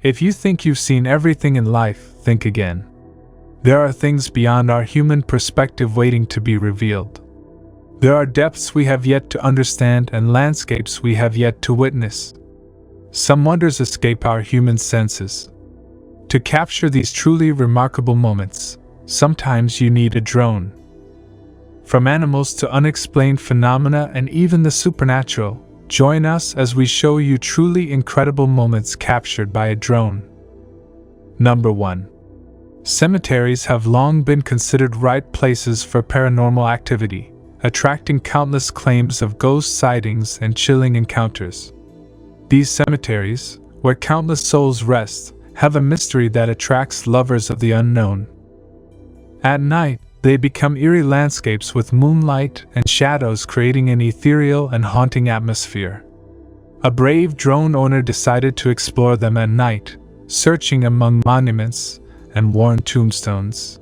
If you think you've seen everything in life, think again. There are things beyond our human perspective waiting to be revealed. There are depths we have yet to understand and landscapes we have yet to witness. Some wonders escape our human senses. To capture these truly remarkable moments, sometimes you need a drone. From animals to unexplained phenomena and even the supernatural, join us as we show you truly incredible moments captured by a drone. Number 1. Cemeteries have long been considered right places for paranormal activity, attracting countless claims of ghost sightings and chilling encounters. These cemeteries, where countless souls rest, have a mystery that attracts lovers of the unknown. At night, they become eerie landscapes with moonlight and shadows creating an ethereal and haunting atmosphere. A brave drone owner decided to explore them at night, searching among monuments and worn tombstones.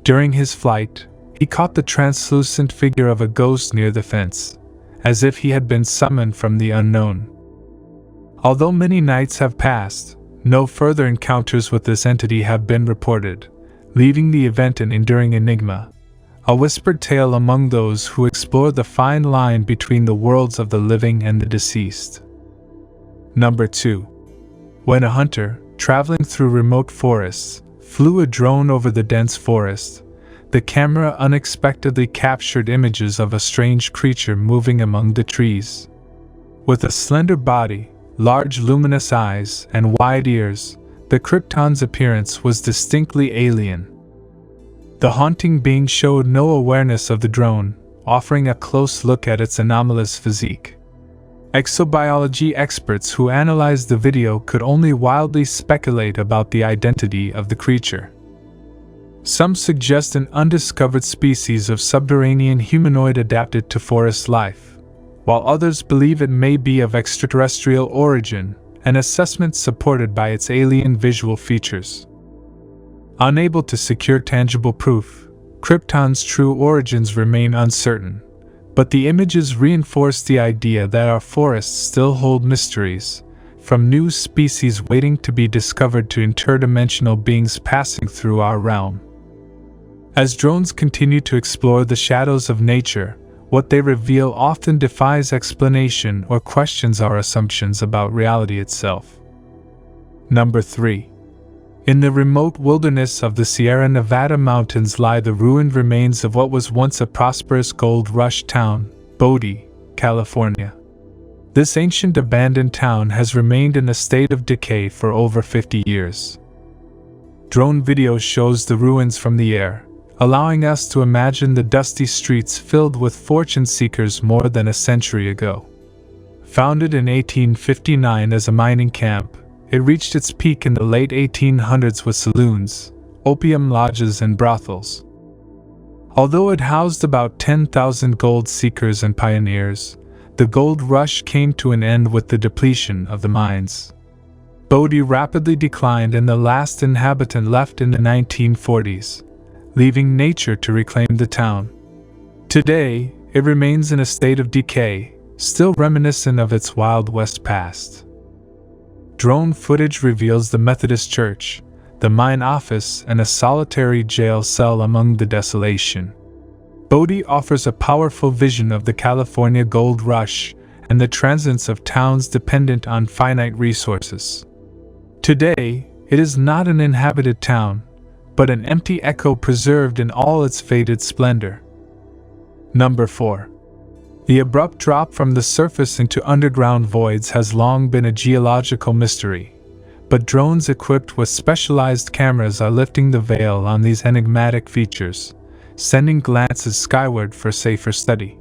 During his flight, he caught the translucent figure of a ghost near the fence, as if he had been summoned from the unknown. Although many nights have passed, no further encounters with this entity have been reported, leaving the event an enduring enigma, a whispered tale among those who explore the fine line between the worlds of the living and the deceased. Number 2. When a hunter, traveling through remote forests, flew a drone over the dense forest, the camera unexpectedly captured images of a strange creature moving among the trees. With a slender body, large luminous eyes, and wide ears, the Krypton's appearance was distinctly alien. The haunting being showed no awareness of the drone, offering a close look at its anomalous physique. Exobiology experts who analyzed the video could only wildly speculate about the identity of the creature. Some suggest an undiscovered species of subterranean humanoid adapted to forest life, while others believe it may be of extraterrestrial origin, an assessment supported by its alien visual features. Unable to secure tangible proof, Krypton's true origins remain uncertain, but the images reinforce the idea that our forests still hold mysteries, from new species waiting to be discovered to interdimensional beings passing through our realm. As drones continue to explore the shadows of nature, what they reveal often defies explanation or questions our assumptions about reality itself. Number 3. In the remote wilderness of the Sierra Nevada mountains lie the ruined remains of what was once a prosperous gold rush town, Bodie, California. This ancient abandoned town has remained in a state of decay for over 50 years. Drone video shows the ruins from the air, allowing us to imagine the dusty streets filled with fortune seekers more than a century ago. Founded in 1859 as a mining camp, it reached its peak in the late 1800s with saloons, opium lodges, and brothels. Although it housed about 10,000 gold seekers and pioneers, the gold rush came to an end with the depletion of the mines. Bodie rapidly declined and the last inhabitant left in the 1940s, leaving nature to reclaim the town. Today, it remains in a state of decay, still reminiscent of its Wild West past. Drone footage reveals the Methodist Church, the mine office, and a solitary jail cell among the desolation. Bodie offers a powerful vision of the California gold rush and the transience of towns dependent on finite resources. Today, it is not an inhabited town, but an empty echo preserved in all its faded splendor. Number 4. The abrupt drop from the surface into underground voids has long been a geological mystery, but drones equipped with specialized cameras are lifting the veil on these enigmatic features, sending glances skyward for safer study.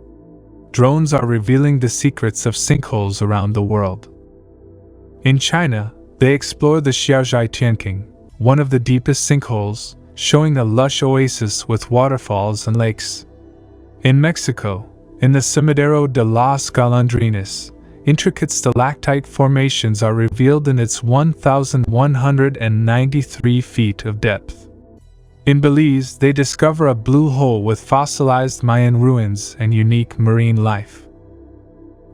Drones are revealing the secrets of sinkholes around the world. In China, they explore the Xiaozhai-Tianqing, one of the deepest sinkholes, showing a lush oasis with waterfalls and lakes. In Mexico, in the Cementerio de las Golondrinas, intricate stalactite formations are revealed in its 1,193 feet of depth. In Belize, they discover a blue hole with fossilized Mayan ruins and unique marine life.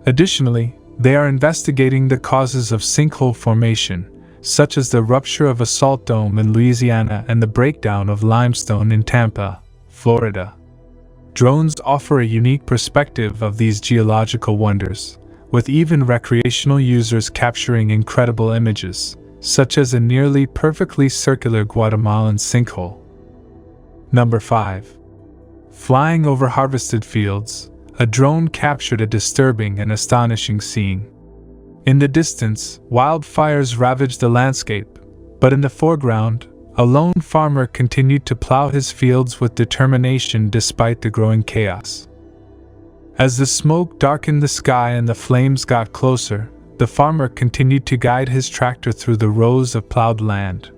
Additionally, they are investigating the causes of sinkhole formation, such as the rupture of a salt dome in Louisiana and the breakdown of limestone in Tampa, Florida. Drones offer a unique perspective of these geological wonders, with even recreational users capturing incredible images, such as a nearly perfectly circular Guatemalan sinkhole. Number 5. Flying over harvested fields, a drone captured a disturbing and astonishing scene. In the distance, wildfires ravaged the landscape, but in the foreground, a lone farmer continued to plow his fields with determination despite the growing chaos. As the smoke darkened the sky and the flames got closer, the farmer continued to guide his tractor through the rows of plowed land.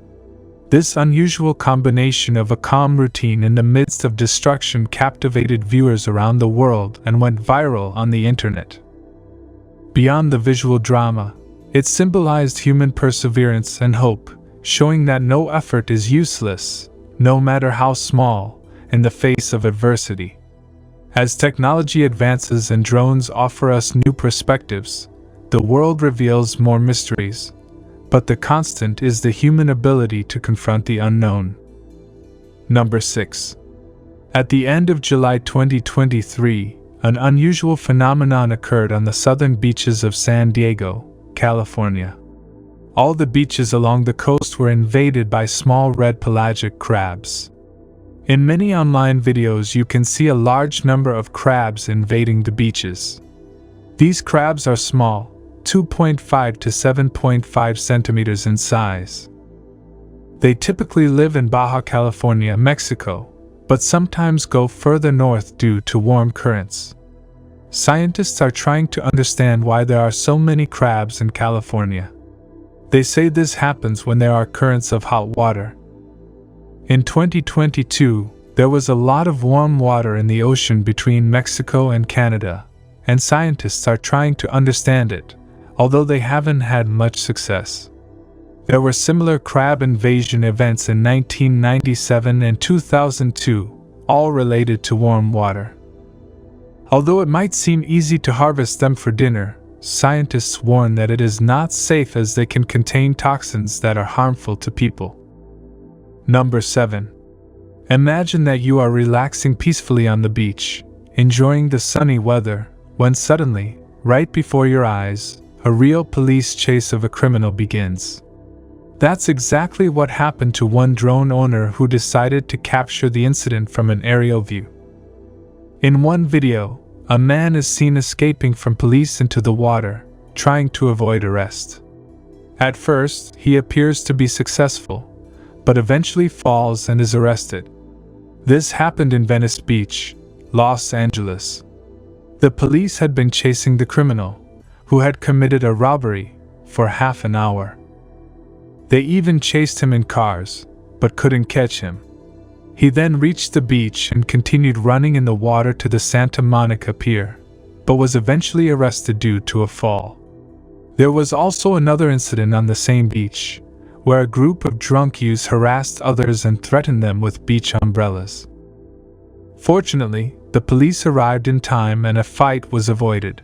This unusual combination of a calm routine in the midst of destruction captivated viewers around the world and went viral on the internet. Beyond the visual drama, it symbolized human perseverance and hope, showing that no effort is useless, no matter how small, in the face of adversity. As technology advances and drones offer us new perspectives, the world reveals more mysteries, but the constant is the human ability to confront the unknown. Number 6. At the end of July 2023, an unusual phenomenon occurred on the southern beaches of San Diego, California. All the beaches along the coast were invaded by small red pelagic crabs. In many online videos you can see a large number of crabs invading the beaches. These crabs are small, 2.5 to 7.5 centimeters in size. They typically live in Baja California, Mexico, but sometimes go further north due to warm currents. Scientists are trying to understand why there are so many crabs in California. They say this happens when there are currents of hot water. In 2022, there was a lot of warm water in the ocean between Mexico and Canada, and scientists are trying to understand it, although they haven't had much success. There were similar crab invasion events in 1997 and 2002, all related to warm water. Although it might seem easy to harvest them for dinner, scientists warn that it is not safe as they can contain toxins that are harmful to people. Number 7. Imagine that you are relaxing peacefully on the beach, enjoying the sunny weather, when suddenly, right before your eyes, a real police chase of a criminal begins. That's exactly what happened to one drone owner who decided to capture the incident from an aerial view. In one video, a man is seen escaping from police into the water, trying to avoid arrest. At first, he appears to be successful, but eventually falls and is arrested. This happened in Venice Beach, Los Angeles. The police had been chasing the criminal, who had committed a robbery, for half an hour. They even chased him in cars, but couldn't catch him. He then reached the beach and continued running in the water to the Santa Monica Pier, but was eventually arrested due to a fall. There was also another incident on the same beach, where a group of drunk youths harassed others and threatened them with beach umbrellas. Fortunately, the police arrived in time and a fight was avoided.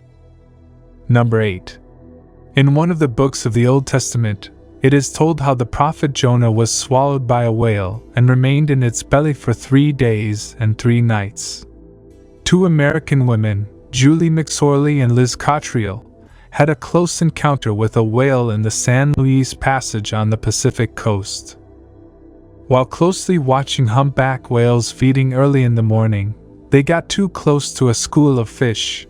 Number 8. In one of the books of the Old Testament, it is told how the prophet Jonah was swallowed by a whale and remained in its belly for 3 days and 3 nights. 2 American women, Julie McSorley and Liz Cottrell, had a close encounter with a whale in the San Luis Passage on the Pacific coast. While closely watching humpback whales feeding early in the morning, they got too close to a school of fish,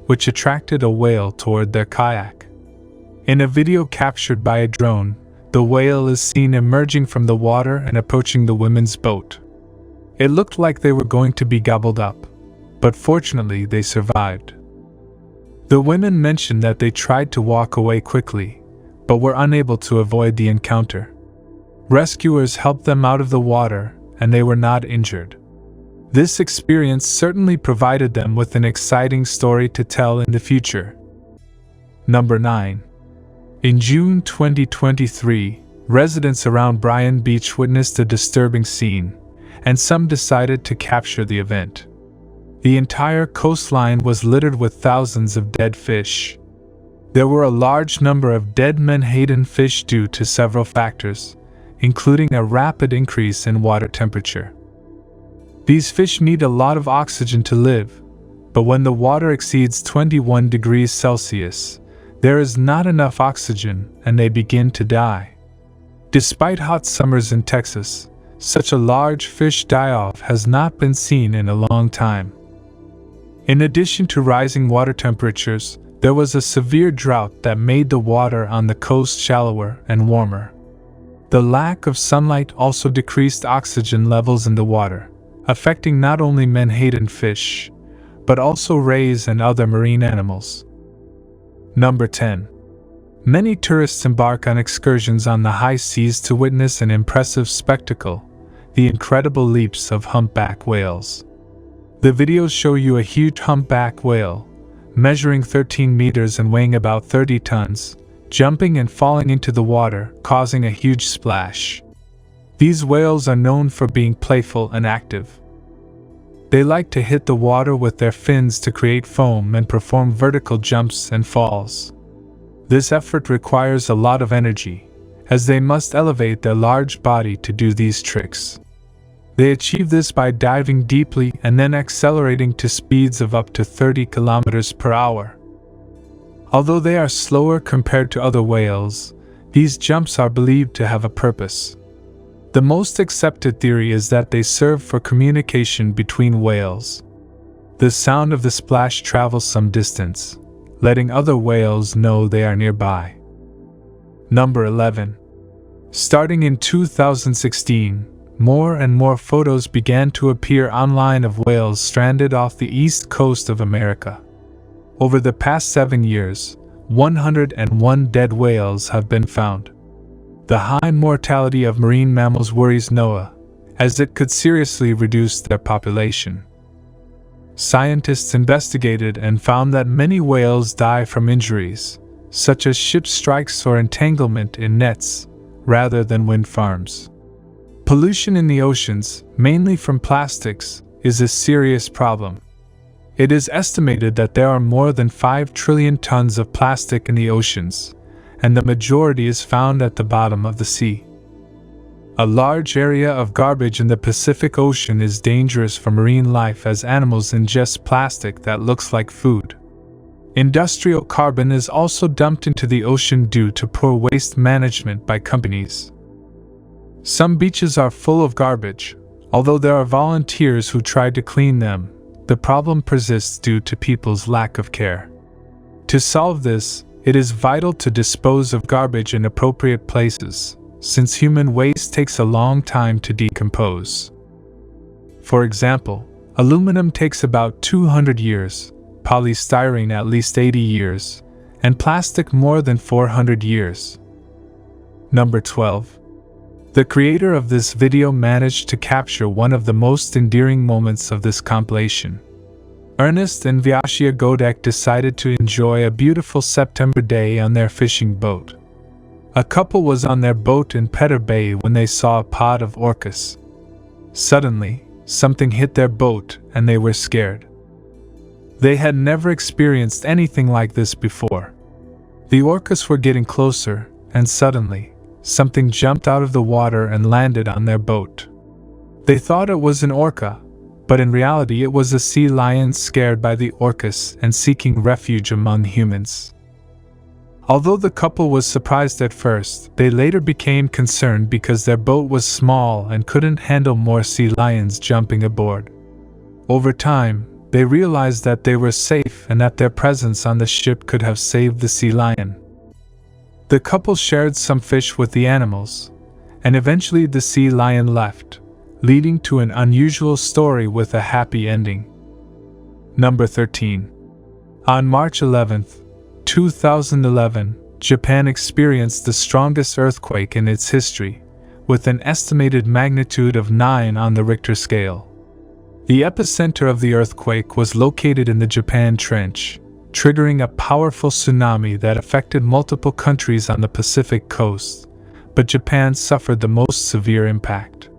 which attracted a whale toward their kayak. In a video captured by a drone, the whale is seen emerging from the water and approaching the women's boat. It looked like they were going to be gobbled up, but fortunately they survived. The women mentioned that they tried to walk away quickly, but were unable to avoid the encounter. Rescuers helped them out of the water, and they were not injured. This experience certainly provided them with an exciting story to tell in the future. Number 9. In June 2023, residents around Bryan Beach witnessed a disturbing scene, and some decided to capture the event. The entire coastline was littered with thousands of dead fish. There were a large number of dead menhaden fish due to several factors, including a rapid increase in water temperature. These fish need a lot of oxygen to live, but when the water exceeds 21 degrees Celsius, there is not enough oxygen and they begin to die. Despite hot summers in Texas, such a large fish die-off has not been seen in a long time. In addition to rising water temperatures, there was a severe drought that made the water on the coast shallower and warmer. The lack of sunlight also decreased oxygen levels in the water, affecting not only menhaden fish, but also rays and other marine animals. Number 10. Many tourists embark on excursions on the high seas to witness an impressive spectacle, the incredible leaps of humpback whales. The videos show you a huge humpback whale, measuring 13 meters and weighing about 30 tons, jumping and falling into the water, causing a huge splash. These whales are known for being playful and active. They like to hit the water with their fins to create foam and perform vertical jumps and falls. This effort requires a lot of energy, as they must elevate their large body to do these tricks. They achieve this by diving deeply and then accelerating to speeds of up to 30 kilometers per hour. Although they are slower compared to other whales, these jumps are believed to have a purpose. The most accepted theory is that they serve for communication between whales. The sound of the splash travels some distance, letting other whales know they are nearby. Number 11. Starting in 2016, more and more photos began to appear online of whales stranded off the east coast of America. Over the past 7 years, 101 dead whales have been found. The high mortality of marine mammals worries NOAA, as it could seriously reduce their population. Scientists investigated and found that many whales die from injuries, such as ship strikes or entanglement in nets, rather than wind farms. Pollution in the oceans, mainly from plastics, is a serious problem. It is estimated that there are more than 5 trillion tons of plastic in the oceans, and the majority is found at the bottom of the sea. A large area of garbage in the Pacific Ocean is dangerous for marine life as animals ingest plastic that looks like food. Industrial carbon is also dumped into the ocean due to poor waste management by companies. Some beaches are full of garbage. Although there are volunteers who try to clean them, the problem persists due to people's lack of care. To solve this, it is vital to dispose of garbage in appropriate places, since human waste takes a long time to decompose. For example, aluminum takes about 200 years, polystyrene at least 80 years, and plastic more than 400 years. Number 12. The creator of this video managed to capture one of the most endearing moments of this compilation. Ernest and Vyashia Godek decided to enjoy a beautiful September day on their fishing boat. A couple was on their boat in Petter Bay when they saw a pod of orcas. Suddenly, something hit their boat and they were scared. They had never experienced anything like this before. The orcas were getting closer, and suddenly, something jumped out of the water and landed on their boat. They thought it was an orca, but in reality it was a sea lion scared by the orcas and seeking refuge among humans. Although the couple was surprised at first, they later became concerned because their boat was small and couldn't handle more sea lions jumping aboard. Over time, they realized that they were safe and that their presence on the ship could have saved the sea lion. The couple shared some fish with the animals, and eventually the sea lion left, leading to an unusual story with a happy ending. Number 13. On March 11, 2011, Japan experienced the strongest earthquake in its history, with an estimated magnitude of 9 on the Richter scale. The epicenter of the earthquake was located in the Japan Trench, triggering a powerful tsunami that affected multiple countries on the Pacific coast, but Japan suffered the most severe impact.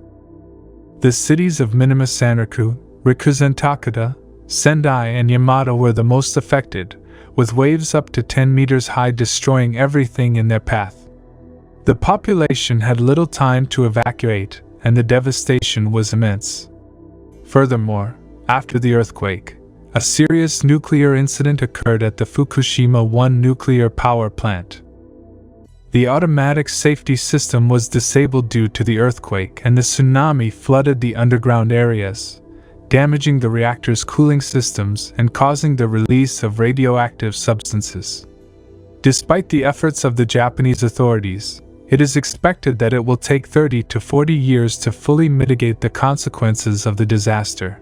The cities of Minami Sanriku, Rikuzen Takeda, Sendai, and Yamata were the most affected, with waves up to 10 meters high destroying everything in their path. The population had little time to evacuate, and the devastation was immense. Furthermore, after the earthquake, a serious nuclear incident occurred at the Fukushima 1 nuclear power plant. The automatic safety system was disabled due to the earthquake, and the tsunami flooded the underground areas, damaging the reactor's cooling systems and causing the release of radioactive substances. Despite the efforts of the Japanese authorities, it is expected that it will take 30 to 40 years to fully mitigate the consequences of the disaster.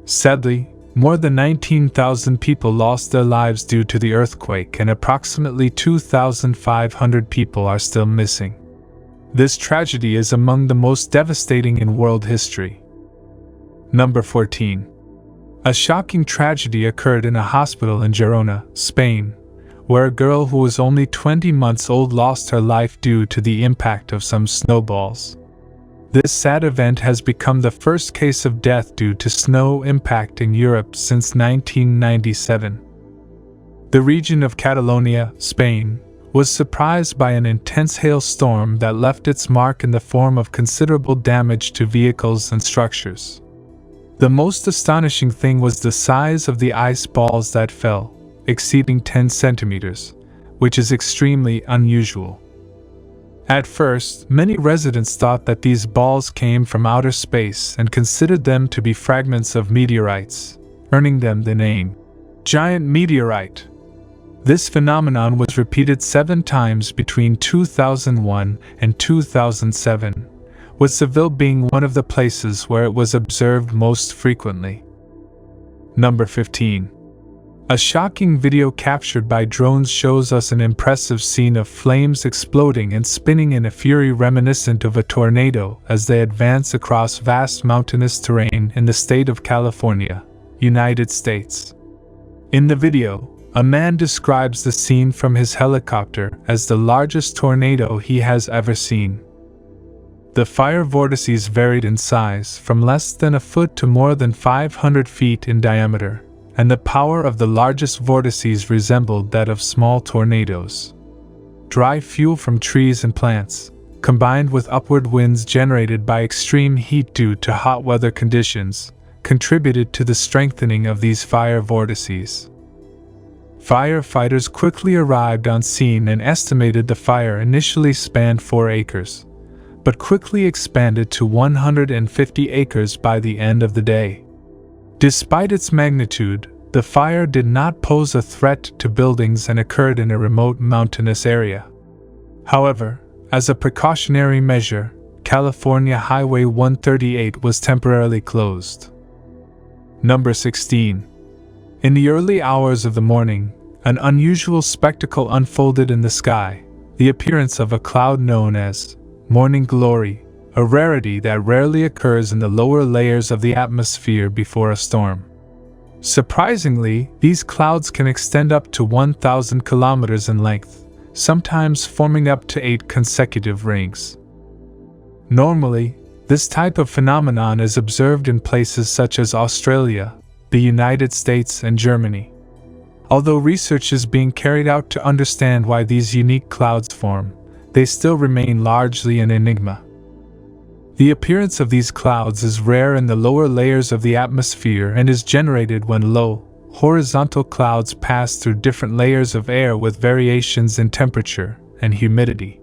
Sadly, more than 19,000 people lost their lives due to the earthquake, and approximately 2,500 people are still missing. This tragedy is among the most devastating in world history. Number 14. A shocking tragedy occurred in a hospital in Girona, Spain, where a girl who was only 20 months old lost her life due to the impact of some snowballs. This sad event has become the first case of death due to snow impact in Europe since 1997. The region of Catalonia, Spain, was surprised by an intense hailstorm that left its mark in the form of considerable damage to vehicles and structures. The most astonishing thing was the size of the ice balls that fell, exceeding 10 centimeters, which is extremely unusual. At first, many residents thought that these balls came from outer space and considered them to be fragments of meteorites, earning them the name giant meteorite. This phenomenon was repeated 7 times between 2001 and 2007, with Seville being one of the places where it was observed most frequently. Number 15. A shocking video captured by drones shows us an impressive scene of flames exploding and spinning in a fury reminiscent of a tornado as they advance across vast mountainous terrain in the state of California, United States. In the video, a man describes the scene from his helicopter as the largest tornado he has ever seen. The fire vortices varied in size from less than a foot to more than 500 feet in diameter, and the power of the largest vortices resembled that of small tornadoes. Dry fuel from trees and plants, combined with upward winds generated by extreme heat due to hot weather conditions, contributed to the strengthening of these fire vortices. Firefighters quickly arrived on scene and estimated the fire initially spanned 4 acres, but quickly expanded to 150 acres by the end of the day. Despite its magnitude, the fire did not pose a threat to buildings and occurred in a remote mountainous area. However, as a precautionary measure, California Highway 138 was temporarily closed. Number 16. In the early hours of the morning, an unusual spectacle unfolded in the sky, the appearance of a cloud known as morning glory, a rarity that rarely occurs in the lower layers of the atmosphere before a storm. Surprisingly, these clouds can extend up to 1,000 kilometers in length, sometimes forming up to 8 consecutive rings. Normally, this type of phenomenon is observed in places such as Australia, the United States, and Germany. Although research is being carried out to understand why these unique clouds form, they still remain largely an enigma. The appearance of these clouds is rare in the lower layers of the atmosphere and is generated when low, horizontal clouds pass through different layers of air with variations in temperature and humidity.